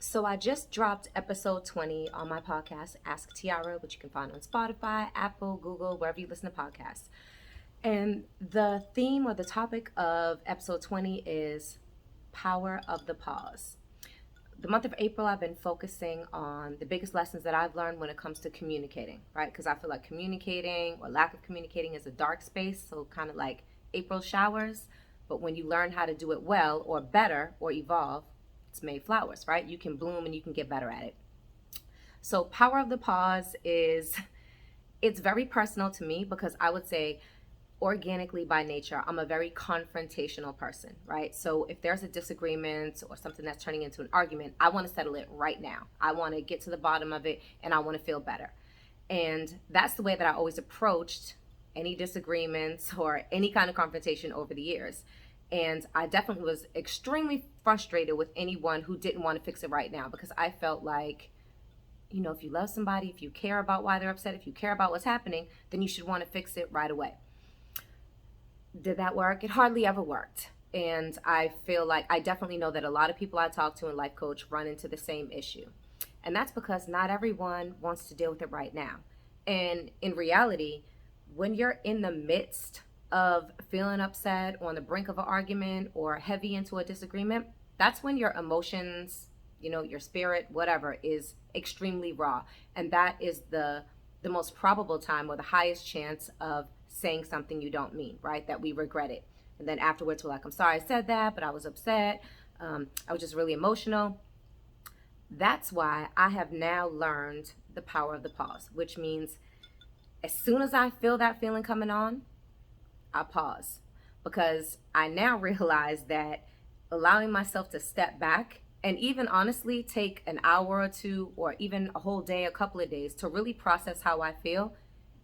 So I just dropped episode 20 on my podcast, Ask Tiara, which you can find on Spotify, Apple, Google, wherever you listen to podcasts. And the theme or the topic of episode 20 is power of the pause. The month of April, I've been focusing on the biggest lessons that I've learned when it comes to communicating, right? Because I feel like communicating or lack of communicating is a dark space, so kind of like April showers. But when you learn how to do it well or better or evolve, it's made flowers, right? You can bloom and you can get better at it. So power of the pause is, it's very personal to me because I would say organically by nature, I'm a very confrontational person, right? So if there's a disagreement or something that's turning into an argument, I want to settle it right now. I want to get to the bottom of it and I want to feel better. And that's the way that I always approached any disagreements or any kind of confrontation over the years. And I definitely was extremely frustrated with anyone who didn't want to fix it right now because I felt like, if you love somebody, if you care about why they're upset, if you care about what's happening, then you should want to fix it right away. Did that work? It hardly ever worked. And I feel like I definitely know that a lot of people I talk to in life coach run into the same issue. And that's because not everyone wants to deal with it right now. And in reality, when you're in the midst of feeling upset, on the brink of an argument, or heavy into a disagreement, that's when your emotions, your spirit, whatever, is extremely raw. And that is the most probable time or the highest chance of saying something you don't mean, right? That we regret it. And then afterwards, we're like, I'm sorry I said that, but I was upset. I was just really emotional. That's why I have now learned the power of the pause, which means as soon as I feel that feeling coming on, I pause, because I now realize that allowing myself to step back and even honestly take an hour or two or even a whole day, a couple of days to really process how I feel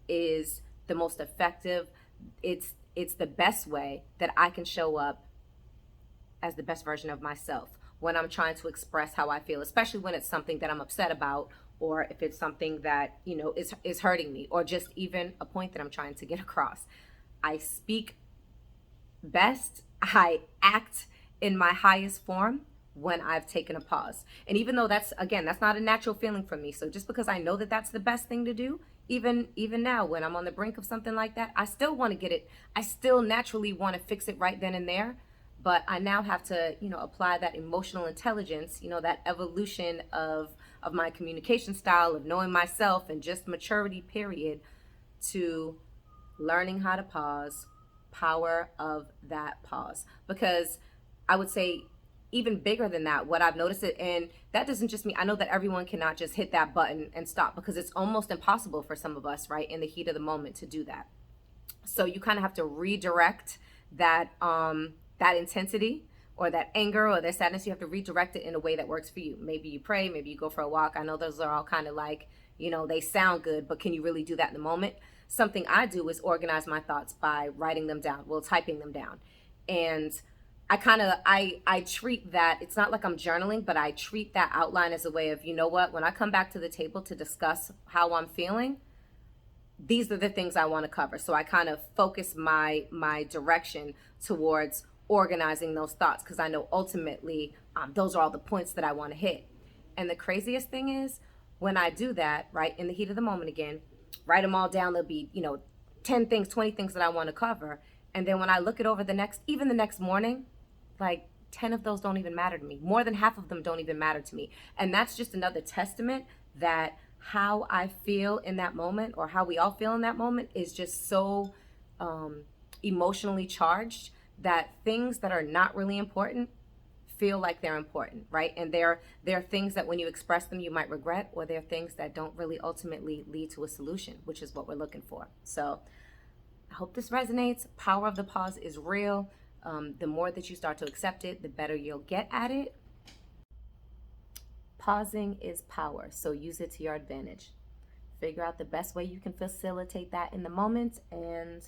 is the most effective. It's the best way that I can show up as the best version of myself when I'm trying to express how I feel, especially when it's something that I'm upset about, or if it's something that, is hurting me, or just even a point that I'm trying to get across. I speak best, I act in my highest form when I've taken a pause. And even though that's not a natural feeling for me. So just because I know that that's the best thing to do, even now when I'm on the brink of something like that, I still want to get it. I still naturally want to fix it right then and there. But I now have to, apply that emotional intelligence, that evolution of my communication style, of knowing myself, and just maturity period, to learning how to pause, power of that pause. Because I would say even bigger than that, what I've noticed it, and that doesn't just mean, I know that everyone cannot just hit that button and stop, because it's almost impossible for some of us, right, in the heat of the moment to do that. So you kind of have to redirect that that intensity or that anger or that sadness. You have to redirect it in a way that works for you. Maybe you pray, maybe you go for a walk. I know those are all kind of like, they sound good, but can you really do that in the moment? Something I do is organize my thoughts by writing them down, typing them down. And I treat that, it's not like I'm journaling, but I treat that outline as a way of, when I come back to the table to discuss how I'm feeling, these are the things I want to cover. So I kind of focus my direction towards organizing those thoughts, because I know ultimately those are all the points that I want to hit. And the craziest thing is, when I do that, right, in the heat of the moment again, write them all down. There'll be, 10 things, 20 things that I want to cover. And then when I look it over the next morning, like 10 of those don't even matter to me. More than half of them don't even matter to me. And that's just another testament that how I feel in that moment, or how we all feel in that moment, is just so emotionally charged that things that are not really important feel like they're important, right? And there are things that when you express them, you might regret, or there are things that don't really ultimately lead to a solution, which is what we're looking for. So I hope this resonates. Power of the pause is real. The more that you start to accept it, the better you'll get at it. Pausing is power, so use it to your advantage. Figure out the best way you can facilitate that in the moment, and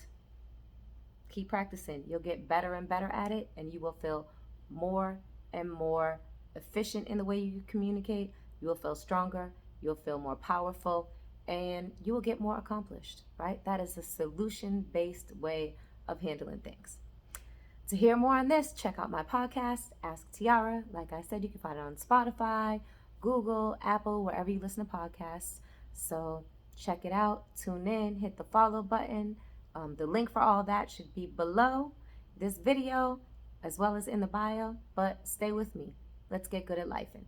keep practicing. You'll get better and better at it, and you will feel more and more efficient in the way you communicate. You will feel stronger, you'll feel more powerful, and you will get more accomplished, right? That is a solution-based way of handling things. To hear more on this, check out my podcast, Ask Tiara. Like I said, you can find it on Spotify, Google, Apple, wherever you listen to podcasts. So check it out, tune in, hit the follow button. The link for all that should be below this video as well as in the bio. But stay with me. Let's get good at lifing.